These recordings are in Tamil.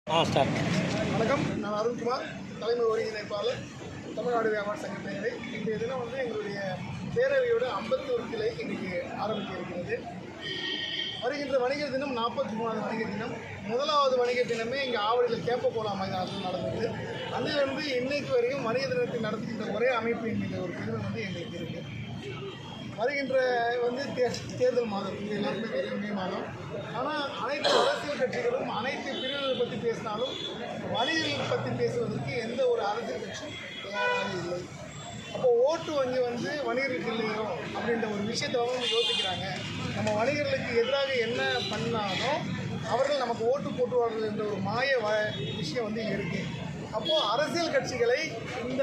ஸ்டார்ட். வணக்கம், நான் அருண்குமார், தலைமை ஒருங்கிணைப்பாளர், தமிழ்நாடு வியாபார சங்க பேரவை. இன்றைய தினம் எங்களுடைய பேரவையோட 51 கிளை இன்றைக்கி ஆரம்பிக்க இருக்கிறது. வருகின்ற வணிகர் தினம் 43வது வணிகர் தினம். முதலாவது வணிகர் தினமே இங்கே ஆவடியில் கேப்பகோலா மைதானத்தில் நடந்தது. அதிலிருந்து இன்னைக்கு வரைக்கும் வணிக தினத்தை நடத்துகின்ற ஒரே அமைப்பு என்கின்ற ஒரு பெருமை எங்களுக்கு இருக்குது. வருகின்ற தேர்தல் மாதம், இது எல்லாருமே தெரியும், மே மாதம். ஆனால் அனைத்து அரசியல் கட்சிகளும் அனைத்து பிரிவுகளை பற்றி பேசினாலும் வணிகர்கள் பற்றி பேசுவதற்கு எந்த ஒரு அரசியல் கட்சியும் தயாராக இல்லை. அப்போ ஓட்டு வங்கி வணிகர்களுக்கு இல்லையோ அப்படின்ற ஒரு விஷயத்தை யோசிக்கிறாங்க. நம்ம வணிகர்களுக்கு எதிராக என்ன பண்ணாலும் அவர்கள் நமக்கு ஓட்டு போட்டுவார்கள் என்ற ஒரு விஷயம் இருக்குது. அப்போது அரசியல் கட்சிகளை இந்த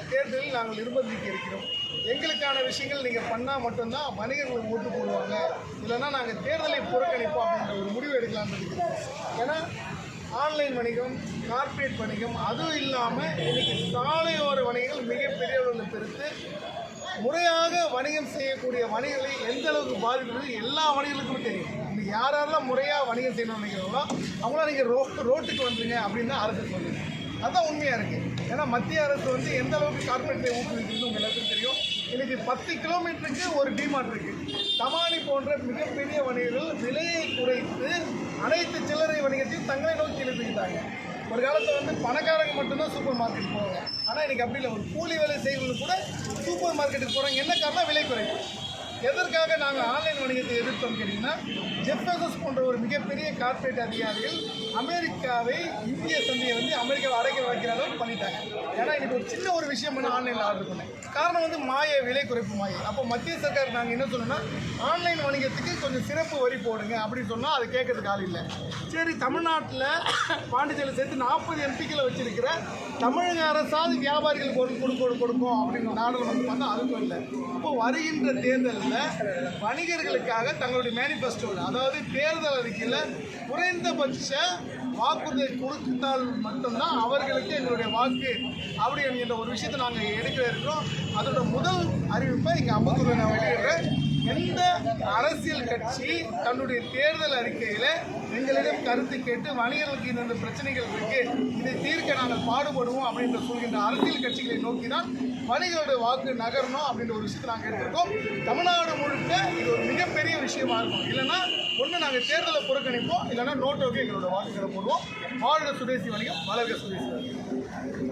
தேர்தலில் நாங்கள் நிர்பந்திக்க இருக்கிறோம். எங்களுக்கான விஷயங்கள் நீங்கள் பண்ணால் மட்டும்தான் வணிகர்களுக்கு ஓட்டு போடுவாங்க, இல்லைன்னா நாங்கள் தேர்தலை புறக்கணிப்போம் அப்படின்ற ஒரு முடிவு எடுக்கலாம்னு இருக்கிறோம். ஏன்னா ஆன்லைன் வணிகம், கார்ப்பரேட் வணிகம், அதுவும் இல்லாமல் இன்றைக்கி சாலையோர வணிகங்கள் மிகப்பெரிய அளவில் பெருத்து முறையாக வணிகம் செய்யக்கூடிய வணிகர்களை எந்த அளவுக்கு பாதிக்கிறது எல்லா வணிகர்களுக்கும் தெரியும். இன்றைக்கி யாரெல்லாம் முறையாக வணிகம் செய்யணும்னு நினைக்கிறீங்களோ அவங்களாம் நீங்கள் ரோட்டுக்கு வந்துருங்க அப்படின்னு தான் அரசு சொல்லுங்க. அதுதான் உண்மையாக இருக்குது. ஏன்னா மத்திய அரசு எந்த அளவுக்கு கார்ப்பரேட்டை ஊக்குவிக்கிறது உங்கள் எல்லாத்துக்கும் தெரியும். இன்றைக்கி 10 கிலோமீட்டருக்கு ஒரு டிமார்ட் இருக்குது. தமானி போன்ற மிகப்பெரிய வணிகர்கள் விலையை குறைத்து அனைத்து சில்லறை வணிகத்தையும் தங்களை நோக்கி இழுத்துக்கிட்டாங்க. ஒரு காலத்தில் பணக்காரங்க மட்டும்தான் சூப்பர் மார்க்கெட் போவாங்க. ஆனால் இன்றைக்கி அப்படி இல்லை. ஒரு கூலி வேலை செய்கிறது கூட சூப்பர் மார்க்கெட்டுக்கு போகிறாங்க. என்ன காரணம்? விலை குறைப்பு. எதற்காக நாங்கள் ஆன்லைன் வணிகத்தை எதிர்த்தோம் கேட்டிங்கன்னா, ஜெஃப் பெசோஸ் போன்ற ஒரு மிகப்பெரிய கார்ப்பரேட் அதிகாரிகள் அமெரிக்காவை, இந்திய சந்தையை அமெரிக்காவை அடைக்க வைக்கிற அளவுக்கு பண்ணிட்டாங்க. ஏன்னா இன்றைக்கி ஒரு சின்ன ஒரு விஷயம் ஆன்லைனில் ஆர்டர் பண்ணேன். காரணம் விலை குறைப்பு மாயை. அப்போ மத்திய சர்க்கார் நாங்கள் என்ன சொன்னோன்னா, ஆன்லைன் வணிகத்துக்கு கொஞ்சம் சிறப்பு வரி போடுங்க அப்படின்னு சொன்னால் அது கேட்கறதுக்கு ஆள் இல்லை. சரி, தமிழ்நாட்டில் பாண்டிச்சேரியில் சேர்த்து 40 எம்பிக்களை வச்சிருக்கிற தமிழக அரசாவது வியாபாரிகளுக்கு கொடுக்கும் அப்படின்னு நாடாளுமன்றம் பார்த்தா அதுவும் இல்லை. இப்போது வருகின்ற தேர்தலில் வணிகர்களுக்காக தங்களுடைய மேனிஃபெஸ்டோவில், அதாவது தேர்தல் அறிக்கையில் குறைந்தபட்ச வாக்குறுதியை கொடுத்தால் மட்டும்தான் அவர்களுக்கு எங்களுடைய வாக்கு அப்படி என்கின்ற ஒரு விஷயத்தை நாங்கள் இருக்கிறோம். அதோட முதல் அறிவிப்பை இங்கே 51 நான் வெளியிடுறேன். எந்த அரசியல் கட்சி தன்னுடைய தேர்தல் அறிக்கையில் எங்களிடம் கருத்து கேட்டு வணிகர்களுக்கு இந்த பிரச்சனைகள் இருக்குது, இதை தீர்க்க நாங்கள் பாடுபடுவோம் அப்படின்ற சொல்கின்ற அரசியல் கட்சிகளை நோக்கி தான் வணிகர்களுடைய வாக்கு நகரணும் அப்படின்ற ஒரு விஷயத்தை நாங்கள் எடுத்துருக்கோம். தமிழ்நாடு முழுக்க இது ஒரு மிகப்பெரிய விஷயமா இருக்கும். இல்லைன்னா ஒன்று நாங்கள் தேர்தலை புறக்கணிப்போம், இல்லைன்னா நோட்டோக்கு எங்களோட வாக்குகளை போடுவோம். வாழ்க சுதேசி வணிகம், வளர்க சுதேசி வணிகம்.